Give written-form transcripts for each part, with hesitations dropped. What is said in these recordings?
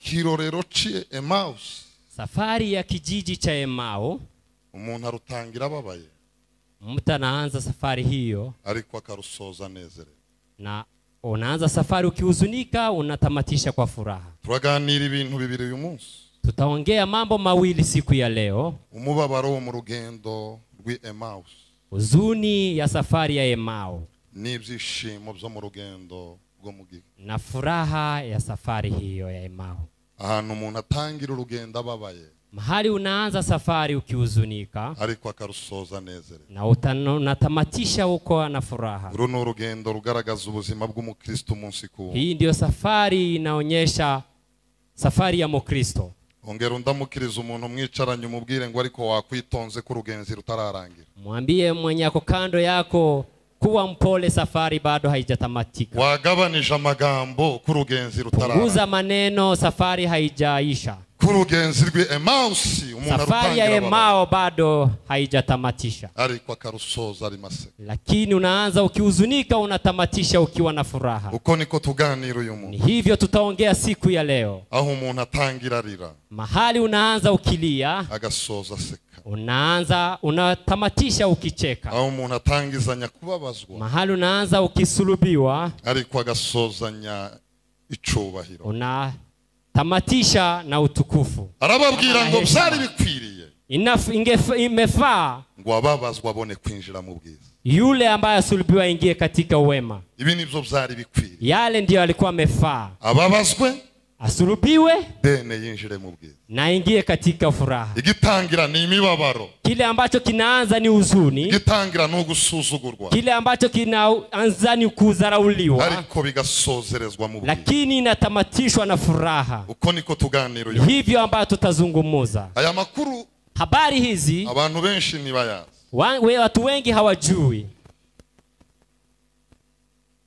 kirorero ci Emmaus, safari ya kijiji cha Emau. umuntu arutangira ababaye, mtu anaanza safari hiyo ariko akarusoza nezere, na unaanza safari ukihuzunika, unatamatisha kwa furaha. turaganira ibintu bibiri uyu munsi. Tutaongea mambo mawili siku ya leo. Umubabaro wo mu rugendo rwi Emmaus, huzuni ya safari ya Emau, n'ibyishimo byo mu rugendo rwo mu gihe, na furaha ya safari hiyo ya Emau. ahantu umuntu atangira urugendo ababaye, mahali unaanza safari ukihuzunika, ariko akarusoza nezere, na unatamatisha huko na furaha. runo urugendo rugaragaza ubuzima bw'umukristo umunsi ku wundi. Hii ndio safari inaonyesha safari ya Mkristo. Ongera undamukiriza umuntu mwicaranye umubwire ngo ariko wakwitonze ku rugenzi rutararangira. Mwambie mwenye ako kando yako kuwa mpole, safari bado haijatamatika. Wagabanije amagambo ku rugenzi rutararangira. Punguza maneno, safari haijaisha. Ku rugenzi rwi Emmaus umuntu safari ya Emau bado haijatamatisha, ariko akarusoza ari mase. Lakini unaanza ukihuzunika, unatamatisha ukiwa na furaha. Uko niko tuganira uyu munsi. Hivyo tutaongea siku ya leo. Aho umuntu atangira rira, mahali unaanza ukilia, agasoza seka. Unatamatisha ukicheka. Aho umuntu atangizanya kubabazwa, mahali unaanza ukisulubiwa, ariko agasozanya icubahiro. Tamatisha na utukufu. Arababwira ngo byari bikwiriye, imefaa ngo ababazwa abone kwinjira mu bwiza. Yule ambaye asulubiwa ingie katika uwema. Ibi nibyo byari bikwiriye. Yale ndio alikuwa amefaa. Ababazwe, asulubiwe, dene yinjire mu bwiza, na ingie katika furaha. Igitangira ni imibabaro. Kile ambacho kinaanza ni huzuni. Igitangira no gusuzugurwa. Kile ambacho kinaanza ni kudharauliwa, ariko bigasozerezwa mu bwiza, lakini inatamatishwa na furaha. Uko niko tuganira uyu. Hivyo ambayo tutazungumuza. Aya makuru, habari hizi abantu benshi nibayazi. Watu wengi hawajui.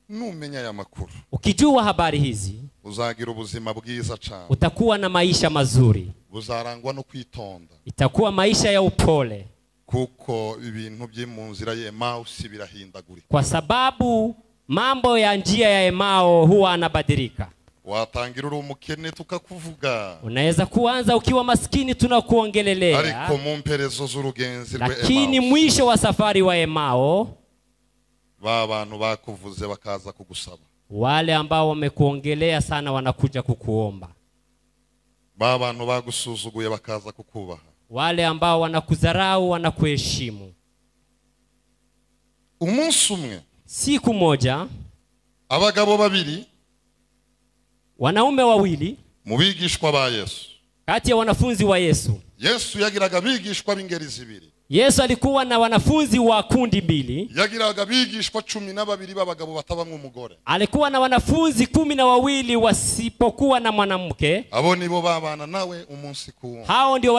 Numenya aya makuru, ukijua habari hizi, uzagira ubuzima bwiza cyane. Utakuwa na maisha mazuri. Buzarangwa no kwitonda. Itakuwa maisha ya upole. Kuko ibintu bye mu nzira ya Emmaus birahindagurika. Kwa sababu mambo ya njia ya Emau huwa anabadilika. Watangira uri umukene tukakuvuga. Unaweza kuanza ukiwa maskini tunakuongelelea. Ariko mu mperezo z'urugenzi rwe Emmaus, lakini mwisho wa safari wa Emau, abantu bakuvuze bakaza kugusaba. Wale ambao wamekuongelea sana wanakuja kukuomba. Abantu bagusuzuguye bakaza kukubaha. Wale ambao wanakudharau wanakuheshimu. Umunsi umwe, siku moja, abagabo babiri, wanaume wawili, mu bigishwa ba Yesu, kati ya wanafunzi wa Yesu. Yesu yagiraga bigishwa b'ingeri zibiri. Yesu alikuwa na wanafunzi wa kundi mbili. Yagiraga bigishwa 12 b'abagabo batabamwe umugore. Alikuwa na wanafunzi 12 wasipokuwa na mwanamke. Abo nibo babana nawe umunsi ku wundi. Hao ndio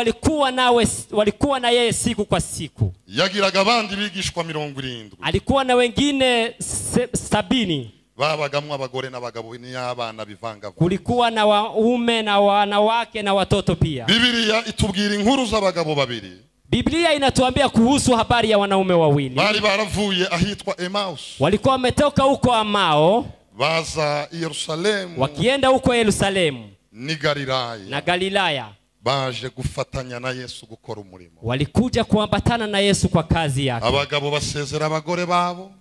walikuwa na yeye siku kwa siku. Yagiraga abandi bigishwa 70. Alikuwa na wengine 70. Babagamwe abagore n'abagabo n'abana bivanga. Kulikuwa na waume na wanawake na watoto pia. Biblia itubwira inkuru z'abagabo babiri. Biblia inatuambia kuhusu habari ya wanaume wawili. Bari baravuye ahitwa Emmaus. Walikuwa wametoka huko Emau, baza Yerusalemu, wakienda huko Yerusalemu ni Galilaya, na Galilaya. Baje gufatanya na Yesu gukora umurimo. Walikuja kuambatana na Yesu kwa kazi yake. Abagabo basezera abagore babo,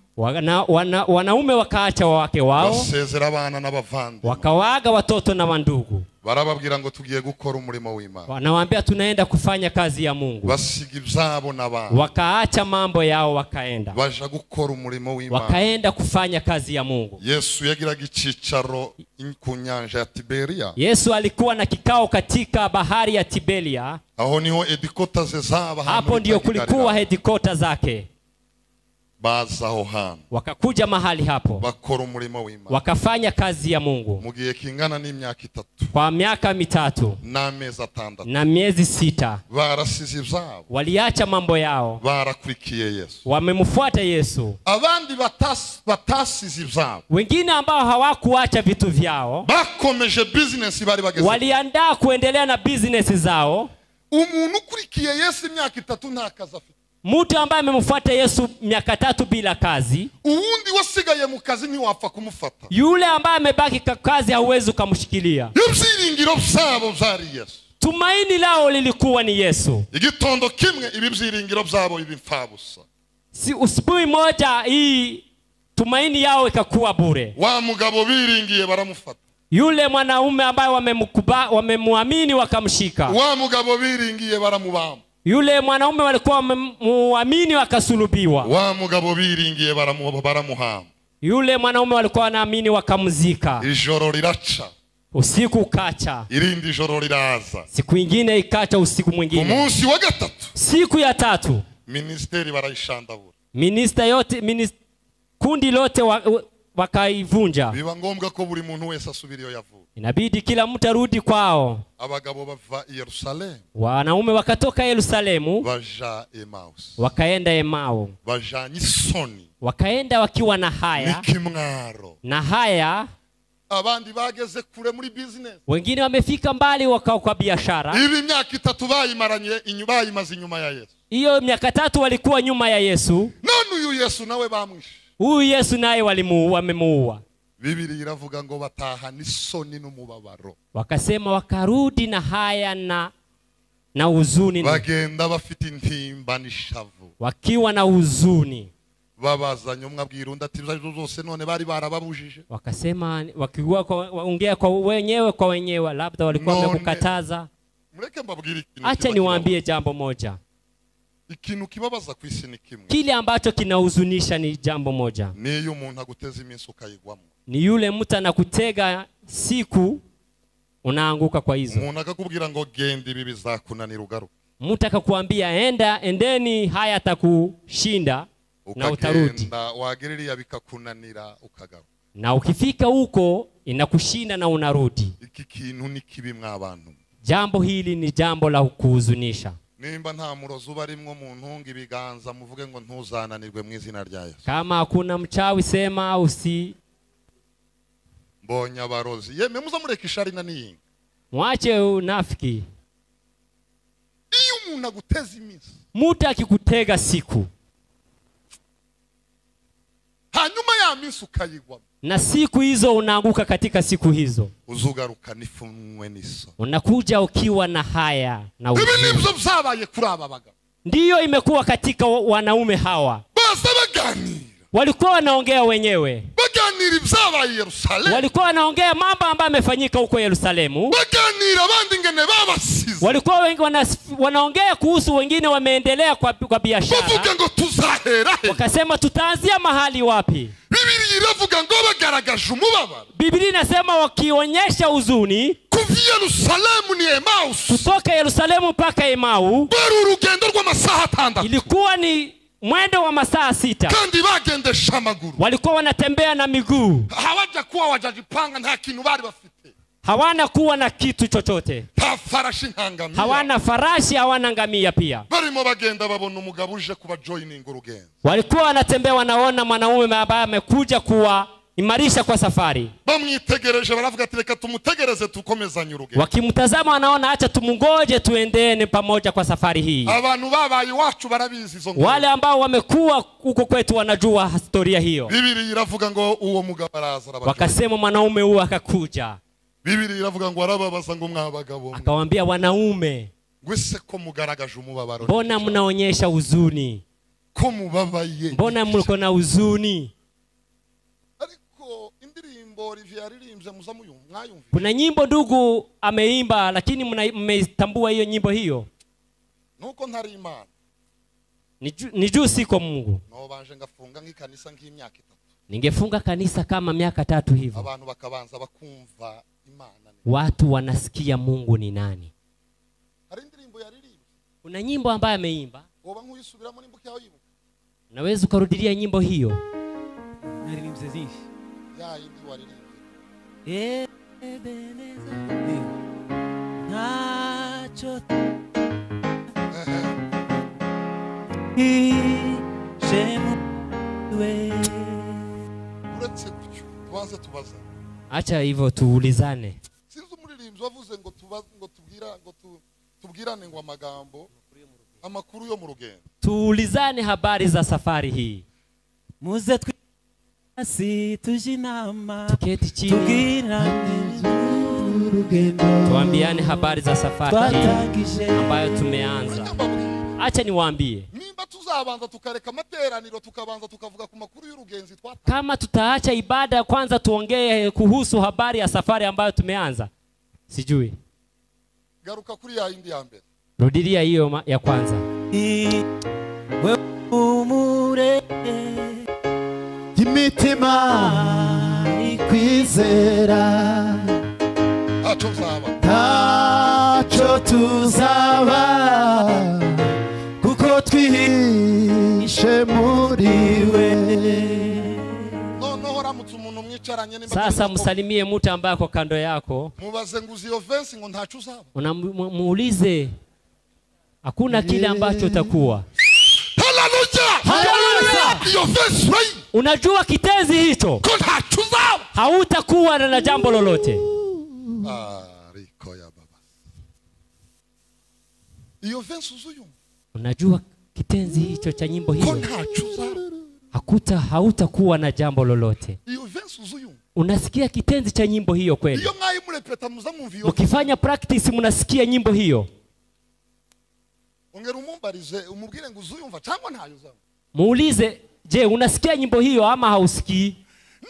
wanaume wakaacha wake wao, basezera abana n'abavandi, wakawaaga watoto na wandugu. Barababwira ngo tugiye gukora umurimo w'Imana. Wanawaambia tunaenda kufanya kazi ya Mungu. Basiga ibyabo n'abana, wakaacha mambo yao wakaenda. Baje gukora umurimo w'Imana, wakaenda kufanya kazi ya Mungu. Yesu yagiraga icicaro ku nyanja ya Tiberia. Yesu alikuwa na kikao katika bahari ya Tiberia. Aho niho headquarters zaba, hapo ndio kulikuwa headquarters zake. Baza aho hantu, wakakuja mahali hapo, bakora umurimo w'Imana, wakafanya kazi ya Mungu mu gihe kingana n'imyaka 3, kwa miaka 3 n'amezi 6 na miezi 6. barasize ibyabo, waliacha mambo yao, barakurikiye Yesu. wamemfuata Yesu. Abandi batasize ibyabo, wengine ambao hawakuacha vitu vyao, bakomeje business bari bageze, waliandaa kuendelea na business zao. Umuntu ukurikiye Yesu imyaka 3 nta kazi afite. Mtu ambaye amemfuata Yesu miaka 3 bila kazi, uwundi wasigaye mu kazi ntiwapfa kumufata. Yule ambaye amebaki kwa kazi hauwezi kumshikilia. ibyiringiro byabo byari Yesu. Tumaini lao lilikuwa ni Yesu. Igitondo kimwe ibi byiringiro byabo ibimfabusa. Si usibuhi moja hii tumaini yao ikakuwa bure. Wa mugabo biringiye baramufata. Yule mwanaume ambaye wamemwamini wakamshika. Wa mugabo biringiye baramubamba. Yule mwanaume walikuwa wamemwamini wakasulubiwa. Wa mugabo biringiye baramuhamba. Yule mwanaume walikuwa wanaamini wakamzika. Ijoro liraca. Usiku ukacha. Irindi joro liraza. Siku nyingine ikacha usiku mwingine. Umunsi wa gatatu. Siku ya tatu. Ministeri barayishandabura. Kundi lote wakaivunja. Biba ngombwa ko buri muntu wese asubira iyo yavuye. Inabidi kila mtu arudi kwao. Abagabo bava Yerusalemu. Wanaume wakatoka Yerusalemu. Baja Emmaus. Wakaenda Emau. Baja Nisoni. Wakaenda wakiwa na haya. Nikimwaro. Na haya. Abandi bageze kure muri business. Wengine wamefika mbali wakao kwa biashara. Ibi myaka 3 bayimaranye inyubayimaze inyuma ya Yesu. Hiyo miaka 3 walikuwa nyuma ya Yesu. None uyu Yesu nawe bamwishe. Huyu Yesu naye wamemuua. Bibiri iravuga ngo bataha n'isoni n'umubabaro. Wakasema wakarudi na haya na huzuni. Bagenda bafite intimba n'ishavu. Wakiwa na huzuni. Babazanye umwe abwira undi ati byaje zose none bari barababujije. Wakasema wakiwa ongea kwa wenyewe labda walikuwa wamekukataza. Mureke mbabwire ikintu. Acha niwaambie jambo moja. Ikintu kibabaza kwisi ni kimwe. Kile ambacho kinahuzunisha ni jambo moja. Ni umuntu aguteza iminsi ukayigwamo. Ni yule mtu anakutega siku unaanguka kwa hizo. Umuntu akakubwira ngo genda ibi bizakunanira ugaruka. Mtu akakwambia endeni haya atakushinda na utarudi. Wagereriya bikakunanira ukagaruka. Na ukifika huko inakushinda na unarudi. Iki kintu ni kibi mwabantu. Jambo hili ni jambo la kuhuzunisha. Nimba nta murozi barimwo mu ntunga ibiganza muvuge ngo ntuzananirwe mu izina rya Yesu. Kama hakuna mchawi sema usi Mbonya barozi. Yeme muza mureka ishari na niyinga. Mwache unafiki. Iyo umuntu aguteza iminsi. Mtu akikutega siku. Hanyuma ya minsi ukayigwamo. Na siku hizo unaanguka katika siku hizo. Uzugaruka nifunwe niso. Unakuja ukiwa na haya na huzuni. Ibi nibyo byabaye kuri aba bagabo. Ndiyo imekuwa katika wanaume hawa. Basa baganira. Walikuwa wanaongea wenyewe. Baganira ibyabaye Yerusalemu. Walikuwa wanaongea mambo ambayo yamefanyika huko Yerusalemu. Baganira abandi ngene babasize. Walikuwa wengi wanaongea kuhusu wengine wameendelea kwa biashara. Bavuga ngo tuzahera he. Wakasema tutaanzia mahali wapi? Bibiri iravuga ngo bagaragaje umubabaro. Biblia inasema wakionyesha huzuni. Kuva Yerusalemu ni Emmaus. Kutoka Yerusalemu mpaka Emau. Bari urugendo rw'amasaha 6. Ilikuwa ni mwendo wa masaa 6. Kandi bagendesha amaguru. Walikuwa wanatembea na miguu. Hawaja kuwa wajajipanga nta kintu bari bafite. Hawana kuwa na kitu chochote. Ta farashi ntangamia. Hawana farashi, hawana ngamia pia. Barimo bagenda babona umugabo uje kuba joining urugendo. Walikuwa wanatembea wanaona mwanaume ambaye amekuja kuwa imarisha kwa safari. Bamwitegereje baravuga ati reka tumutegereze tukomezanye urugendo. Wakimtazama wanaona acha tumungoje tuendene pamoja kwa safari hii. Abantu babaye iwacu barabizi izo ngoro. Wale ambao wamekuwa huko kwetu wanajua historia hiyo. Bibiri iravuga ngo uwo mugabo araza. Wakasema mwanaume huyo akakuja. Bibiri iravuga ngo arababaza ngo mwabagabo. Akawaambia wanaume, gwese ko mugaragaje umubabaro. Mbona mnaonyesha huzuni? Ko mubabaye. Mbona mko na huzuni? Ariko indirimbo Olivier aririmbye muza mwayumva. Kuna nyimbo ndugu ameimba lakini mmetambua hiyo nyimbo hiyo? Nuko ntari Imana. Ni juu siko Mungu. No banje ngafunga nk'ikanisa nk'imyaka 3. Ningefunga kanisa kama miaka 3 hivyo. Abantu bakabanza bakumva Imana. Watu wanasikia Mungu ni nani. Hari indirimbo yaririmbye. Kuna nyimbo ambayo ameimba. Oba nkuyisubiramo nimbuke yaho yibuka. Unaweza kurudilia nyimbo hiyo? Naririmbye zinshi. Ya indi waririmbye. Ebeneza. Nacho. Uretse gutyo tubanze tubaza. Acha hivyo tuulizane. Sinzi umuririmbyi wavuze ngo tubwirane ngo amagambo amakuru yo mu rugendo. Tuulizane habari za safari hii. Muze twasi tujinama. Tuketi chini. Tubwirane urugendo tuambiane habari za safari hii twatangije ambayo tumeanza. Acha niwaambie, nimba tuzabanza tukareka amateraniro tukabanza tukavuga ku makuru y'urugenzi twata kama tutaacha ibada kwanza tuongee kuhusu habari ya safari ambayo tumeanza, sijui. garuka kuri ya indi ya mbere. Rudilia hiyo ya kwanza. wewe umure imitima ikwizera Acho zaba. ntacyo tuzaba kuko twihishe muri we. No ramutse umuntu mwicaranye nimba. Sasa msalimie mtu ambaye kwa kando yako. Mubaze nguzi yo fence ngo ntacu uzaba. Unamuulize hakuna kile ambacho utakuwa. Hallelujah! Hallelujah! Yo fence right. Unajua kitenzi hicho Ko ntacu uzaba. hautakuwa na jambo lolote. Riko ya baba. Iyo fence uzuyu. Unajua kitenzi hicho cha nyimbo Ko hiyo ntacu uzaba. hautakuwa na jambo lolote. Iyo fence uzuyu. Unasikia kitenzi cha nyimbo hiyo kweli? Iyo mwayi murepeta muza mumviyo. Ukifanya practice mnasikia nyimbo hiyo. Ongera umumbarize umubwire ngo uzuyumva cyangwa ntayo uzaba. Muulize, je, unasikia nyimbo hiyo ama hausikii?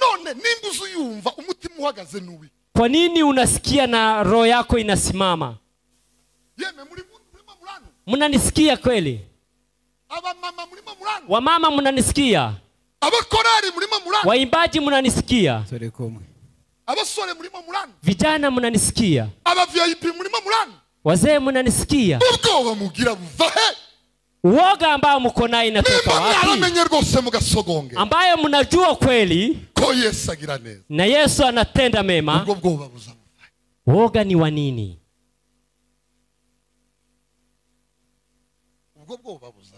None nimba uzuyumva umutima uhagaze nuwi. Kwa nini unasikia na roho yako inasimama? Yeme muri mulano. Mnanisikia kweli? Aba mama muri mulano. Wamama mnanisikia? Abakorari muri mulano. Waimbaji mnanisikia? turi kumwe Abasore muri mulano. Vijana mnanisikia? Aba VIP muri mulano. Wazee mnanisikia? Ubwoba mugira buvahe. Uoga ambao mko nayo inatoka Nimba wapi? yaramenye rwose mugasogonge. Ambayo mnajua kweli Ko Yesu agira neza. na Yesu anatenda mema. Ubwo bwoba buza. Uoga ni wa nini? Ubwo bwoba buza.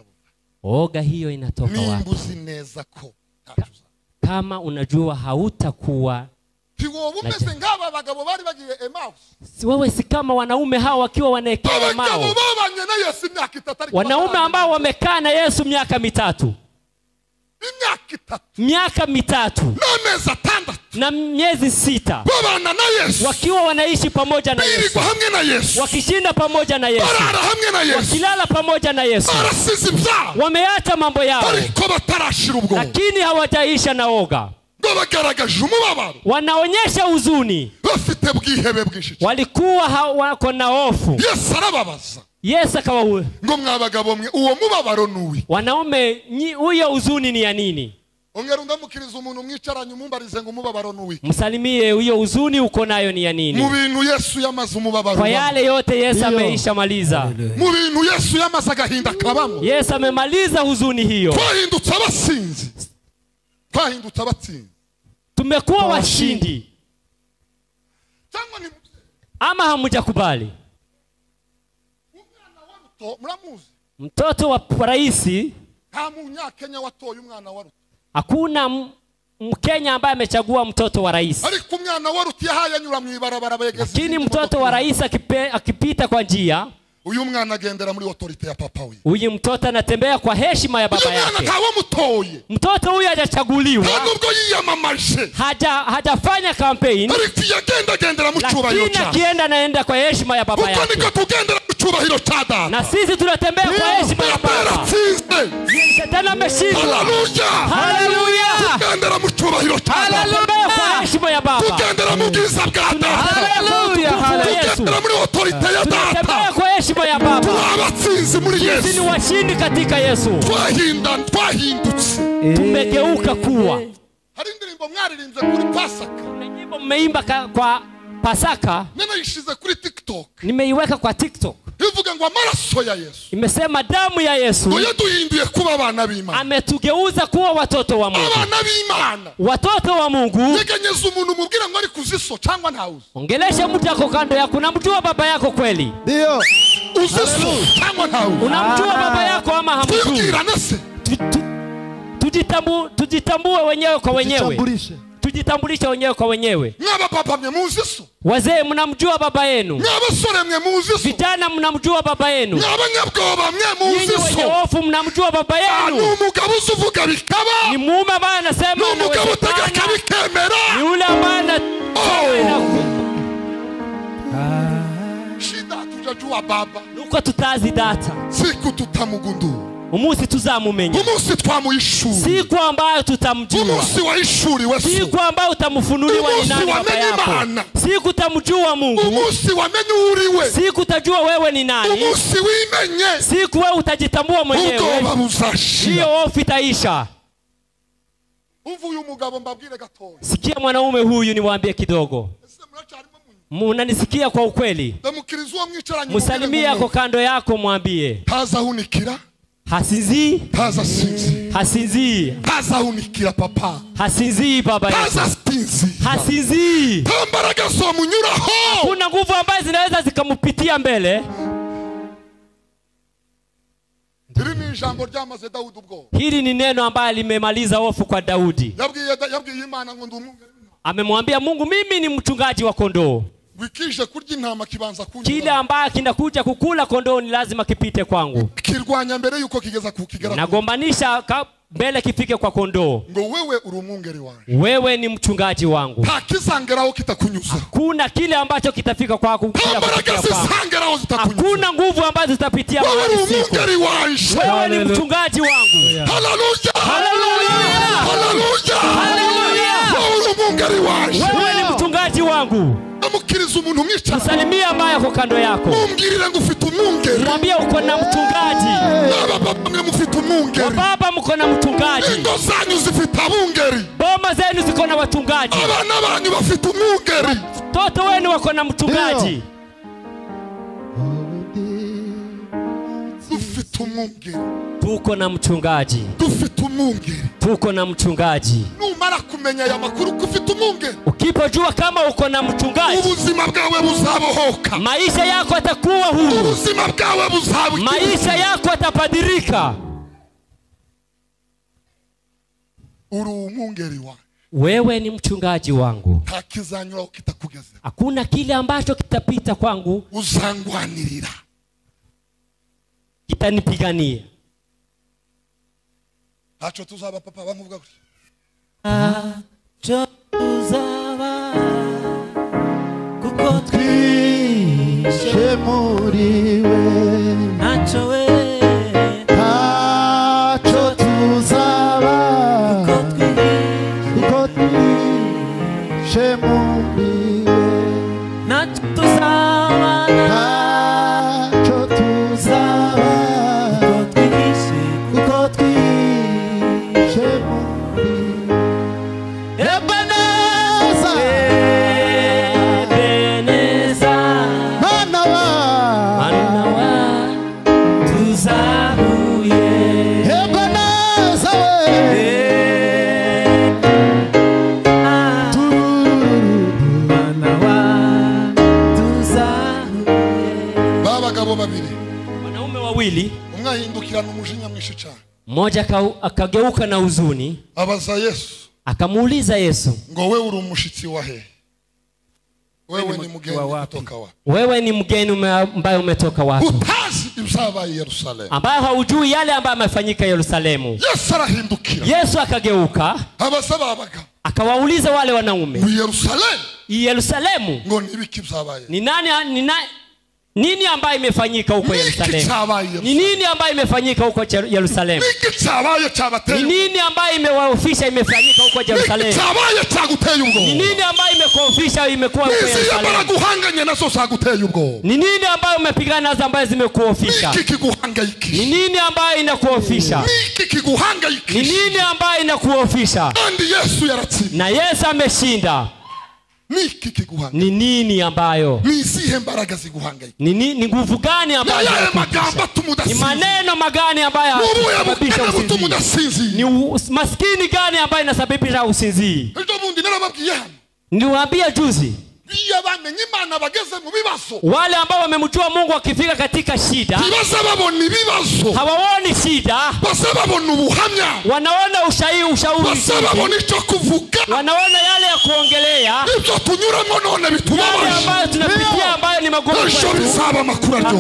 Uoga hiyo inatoka wapi? Nimbuzi neza ko ntacu uzaba. Kama unajua hautakuwa, Tiwoba umeze ngaba bagabo bari bagiye Emmaus. wewe si kama wanaume hao wakiwa wanaekea Abagabo mao. babanye na Yesu imyaka 3 ariko Wanaume ambao wamekaa na Yesu miaka 3. Miaka 3 n'amezi 6 na miezi 6 babana na Yesu wakiwa wanaishi pamoja na Yesu, birirwa hamwe na Yesu wakishinda pamoja na Yesu, barara hamwe na Yesu wakilala pamoja na Yesu, barasize ibyaha wameacha mambo yao ariko batarashira ubwo lakini hawataisha na oga. ngo bagaragaje umubabaro Wanaonyesha huzuni, bafite bwihebe bwinshi. walikuwa wako na hofu. Yesu arababaza Yesu akawa ngo mwabagabo mwe uwo mubabaro nuwi. wanaume, huyo huzuni ni ya nini? Ongera undamukiriza umuntu mwicaranye umumbarize ngo umubabaro nuwi. Msalimie, huyo huzuni uko nayo ni ya nini? Mu bintu Yesu yamaze umubabaro. Kwa yale yote Yesu ameisha maliza. Mu bintu Yesu yamaze agahinda kabamo. Yesu amemaliza huzuni hiyo. Twahindutse abasinzi. Twahindutse abatsinzi. Tumekuwa washindi. Cyangwa ni Ama hamujakubali? umwana wa Ruto muramuzi. Mtoto wa raisi, Nta munyakenya watoye umwana wa Ruto. hakuna Mkenya ambaye amechagua mtoto wa rais. Ariko umwana wa Ruto yahaye anyura mu ibarabara begeze. Lakini mtoto wa rais akipita kwa njia, uyu mwana agendera muri autorite ya papa we. huyu mtoto anatembea kwa heshima ya baba Uyu mwana yake. ntawe mutoye. Mtoto huyu hajachaguliwa, Nubwo yiyamamaje. hajafanya campaign, Ariko yagenda gendera mu cyubahiro lakini cya. akienda naenda kwa heshima ya baba Uko yake. niko tugendera mu cyubahiro cya data. Na sisi tunatembea kwa heshima ya baba. Shetani ameshindwa. Hallelujah. Hallelujah. Tugendera mu cyubahiro cya data. Tunatembea kwa heshima ya baba. Tugendera mu bwiza bwa data. Hallelujah. Tugendera muri autorite ya Tunatembea data. kwa heshima ya baba. Abatsinzi muri Sisi ni Yesu. washindi katika Yesu. Twahindutse. Tumegeuka kuwa. Hari indirimbo mwaririmbye kuri Pasaka. Kuna nyimbo mmeimba kwa Pasaka, Ninayishize kuri TikTok. nimeiweka kwa TikTok. Ivuga ngo amaraso ya Yesu. Imesema damu ya Yesu Ngo yaduhinduye kuba abana b'Imana. ametugeuza kuwa watoto wa Mungu. Abana b'Imana. Watoto wa Mungu. Yegenyeza umuntu mubwira ngo ari kuziso cyangwa ntawuzi. Ongelesha mtu yako kando yako, unamjua baba yako kweli? ndio Uziso cyangwa ntawuzi. Unamjua baba yako ama hamjui? Tuyibwirane se. Tujitambue wenyewe kwa wenyewe. Tujitambulishe wenyewe kwa wenyewe. Mwaba papa mwe muziso. Wazee mnamjua baba yenu. Mwabasore mwe muziso. Vijana mnamjua baba yenu. Mwabanyabwoba mwe Nyinyi wenye muziso. hofu mnamjua baba Ni yenu. umugabo uvuga bikaba. Ni mume ambaye Ni anasema umugabo utegeka inawezekana. bikemera. Ni ule ambaye tutajua baba, nuko tutazi data, siku tutamugundua, umunsi tuzamumenya, umunsi twamuyishuri, siku ambayo tutamjua, umunsi wayishuri wesu, siku ambayo utamufunuliwa ni nani baba yako, siku utamjua Mungu, umunsi wamenye uriwe, siku utajua wewe ni nani, umunsi wimenye, siku wewe utajitambua mwenyewe, ubwoba buzashira, hiyo hofu itaisha. Umva uyu mugabo mbabwire gatoya. Sikia mwanaume huyu niwaambie kidogo. Munanisikia kwa ukweli? Musalimie yako kando yako mwambie. Taza hunikira. Hasinzi. Taza sinzi. Hasinzi. Taza hunikira papa. Hasinzi baba yetu. Taza sinzi. Hasinzi. Tambaraga so munyuraho. Kuna nguvu ambazo zinaweza zikamupitia mbele. Hili ni neno ambalo limemaliza hofu kwa Daudi. Amemwambia Mungu, mimi ni mchungaji wa kondoo. Kile ambacho kinakuja kukula kondoo ni lazima kipite kwangu. Nagombanisha mbele kifike kwa kondoo. Wewe ni mchungaji wangu. Hakuna kile ambacho kitafika kwako. Hakuna nguvu ambazo zitapitia mahali siku. Wewe ni mchungaji wangu. Hallelujah. Hallelujah. Hallelujah. Wewe ni mchungaji wangu. Msalimia ambaye kwa kando yako. Mwambie uko na mchungaji. Baba mko na mchungaji. Boma zenu ziko na wachungaji. Toto wenu wako na mchungaji. Tuko na mchungaji. Tuko na mchungaji. Numara kumenya ya makuru kufite umwungeri. Ukipojua kama uko na mchungaji, ubuzima bwawe buzabohoka. Maisha yako yatakuwa huru. Ubuzima bwawe buzabuka. Maisha yako yatapadirika. Uri umwungeri wa. Wewe ni mchungaji wangu. Takizanyura ukitakugeza. Hakuna kile ambacho kitapita kwangu. Uzangwanirira. Kitanipigania. Hacho tuzaba papa bankuvuga gutya. Hacho tuzaba kuko twishe muriwe. Hacho we. Hacho tuzaba kuko twishe muriwe. Hacho tuzaba. Hacho tuzaba kuko twishe muriwe. Ebeneza, Ebeneza, Manawa, tuzabuye. Ebeneza, Manawa, tuzabuye. Babagabo babiri. Wanaume wawili. Umwe ahindukirana umujinya mwinshi cyane. Mmoja akageuka na huzuni. Abaza Yesu. Akamuuliza Yesu, ngo wewe uri umushitsi wa he? Wewe ni mgeni kutoka wapi? Wewe ni mgeni ambaye umetoka wapi? Utazi ibyabaye Yerusalemu. Ambaye haujui yale ambayo yamefanyika Yerusalemu. Yesu arahindukira. Yesu akageuka. Abasaba abaga. Akawauliza wale wanaume. Yerusalemu. Yerusalemu. Ngo nibiki byabaye? Nini ambayo imefanyika huko Yerusalemu? Ni nini ambayo imefanyika huko Yerusalemu? Ni nini ambayo imewaofisha imefanyika huko Yerusalemu? Ni nini ambayo imekuofisha imekuwa huko Yerusalemu? Ni nini ambayo umepigana nazo ambayo zimekuofisha? Ni nini ambayo inakuofisha? Ni nini ambayo inakuofisha? Na Yesu ameshinda. Ni nini ambayo? Ni nguvu gani ambayo? Ni maneno magani ambayo yanasababisha usinzi? Ni maskini gani ambayo inasababisha usinzi? Niwaambia juzi. Wale ambao wamemjua Mungu wakifika katika shida, hawaoni shida, wanaona ushauri, wanaona yale ya kuongelea, yale ambayo tunapitia ambayo ni magumu kwetu.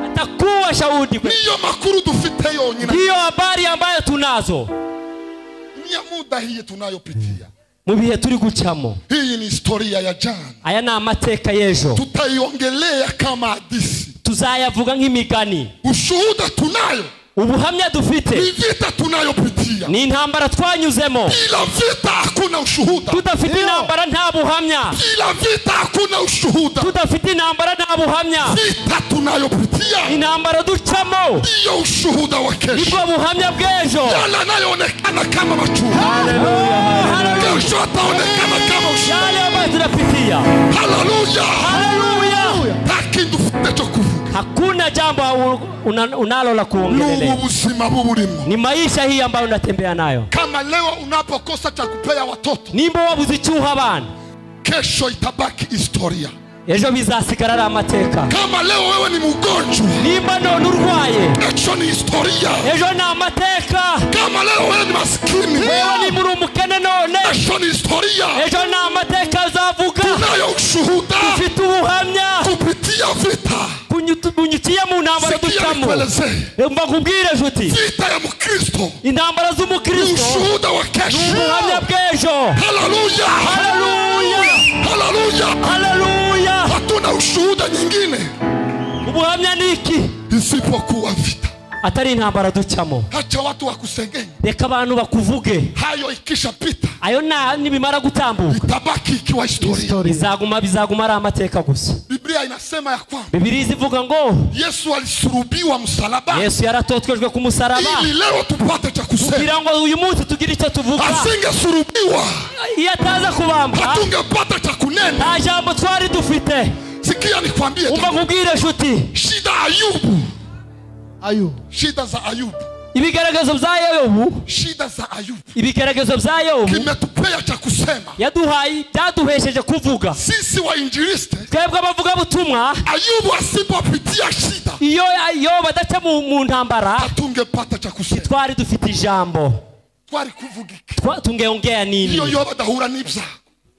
Atakuwa shahidi kwetu. Hiyo habari ambayo tunazo. mu bihe turi gucamo. Hii ni historia ya jana. Aya ni amateka y'ejo. Tutaiongelea kama hadithi. Tuzayavuga nk'imigani. Ushuhuda tunayo. Ubuhamya dufite. Ni vita tunayopitia. Ni intambara twanyuzemo. Bila vita hakuna ushuhuda. Tudafite intambara nta buhamya. Bila vita hakuna ushuhuda. Tudafite intambara nta buhamya. Vita tunayopitia. Intambara ducamo. Ndio ushuhuda wa kesho. Nibwo buhamya bw'ejo. Yale yanayoonekana kama machungu. Haleluya. Kesho ataonekana kama ushuhuda. Yale ambayo tunapitia. Haleluya. Haleluya. Taki dufite cyo kuvuga. Hakuna jambo unalo la kuongelea. Ni maisha hii ambayo unatembea nayo. Kama leo unapokosa cha kupea watoto, nimbo wabuze icyuha abana, kesho itabaki historia. Ejo bizasigara ari amateka. Kama leo wewe ni mgonjwa, nimba none urwaye, kesho ni historia. Ejo ni amateka. Kama leo wewe ni maskini, wewe ni muri umukene none, kesho ni historia. Ejo ni amateka uzavuga. Tunayo ushuhuda. Dufite ubuhamya kupitia vita. Kunyutiye mu ntambara ducamo. Mbakubwire juti. Vita ya Mkristo. Intambara z'umukristo. Ushuhuda wa kesho. Ubuhamya bw'ejo. Haleluya. Haleluya. Haleluya. Haleluya. Hatuna ushuhuda nyingine. Ubuhamya niki? Isipokuwa vita. Atari intambara ducamo. Acha watu wakusengenya. Reka abantu bakuvuge. Hayo ikishapita. Ayo nibimara gutambuka. Itabaki ikiwa historia. Bizaguma ari amateka gusa. Biblia inasema ya kwamba Biblia ivuga ngo Yesu alisulubiwa msalaba. Yesu yaratotwejwe ku musaraba. Ili leo tupate cha kusema. Kugira ngo uyu munsi tugire icyo tuvuga. Asingesulubiwa. Iyo ataza kubamba. Hatungepata cha kunena. Nta jambo twari dufite. Sikia nikwambie. Umva nkubwire shuti. Shida Ayubu. Shida za Ayubu. Ibigaragazo bya Yobu. Shida za Ayubu. Ibigaragazo bya Yobu. Kimetupea cha kusema. Yaduhaye byaduhesheje kuvuga. Sisi wainjilisti. Twebwe abavuga butumwa. Ayubu asipopitia shida. Iyo badaca mu ntambara. Hatungepata cha kusema. Twari dufite ijambo. Twari kuvugika. Tungeongea nini? Iyo badahura n'ibya.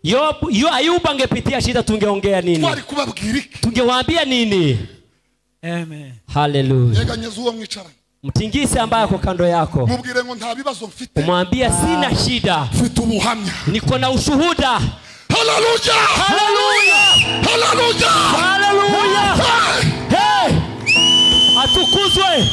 Yo Ayubu angepitia shida tungeongea nini? Twari kubabwirika. Tungewaambia nini? Amen. Hallelujah. Yeganyeza uwo mwicaranye. Mtingise ambaye ako kando yako. Mubwire ngo nta bibazo mfite. Umwambia sina shida. Mfite ubuhamya. Niko na ushuhuda. Haleluya. Haleluya. Haleluya. Haleluya. Hey! Atukuzwe.